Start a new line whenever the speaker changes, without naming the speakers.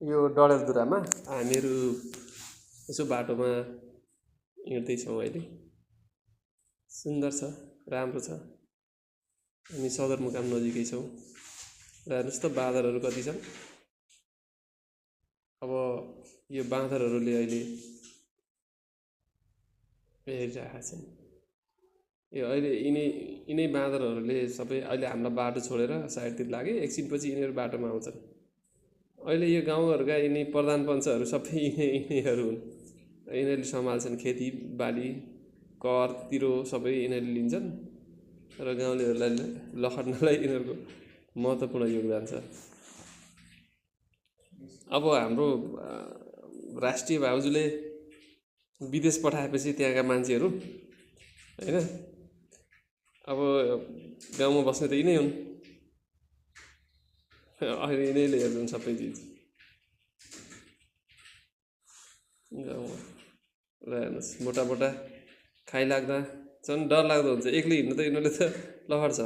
यो डडेलधुरामा हामीहरू यसो बाटोमा हिँड्दैछौँ अहिले। सुन्दर छ, राम्रो छ। हामी सदरमुकाम नजिकै छौँ र हेर्नुहोस् त बाँदरहरू कति छन्। अब यो बाँदरहरूले अहिले हेरिरहेका छन्। यो अहिले यिनै बाँदरहरूले सबै अहिले हामीलाई बाटो छोडेर साइडतिर लागे, एकछिनपछि यिनीहरू बाटोमा आउँछन्। अहिले यो गाउँघरका यिनी प्रधान पञ्चहरू सबै यिनीहरू हुन्। यिनीहरूले सम्हाल्छन् खेतीबाली, कर तिरो सबै यिनीहरूले लिन्छन् र गाउँलेहरूलाई लखट्नलाई यिनीहरूको महत्त्वपूर्ण योगदान छ। अब हाम्रो राष्ट्रिय भाउजूले विदेश पठाएपछि त्यहाँका मान्छेहरू होइन, अब गाउँमा बस्ने त यिनै हुन्। अहिले यिनैले हेर्छन् सबै चिज गाउँमा। र हेर्नुहोस् मोटा मोटा खाइलाग्दा झन् डर लाग्दो हुन्छ। एक्लै हिँड्नु त यिनीहरूले त लहर छ।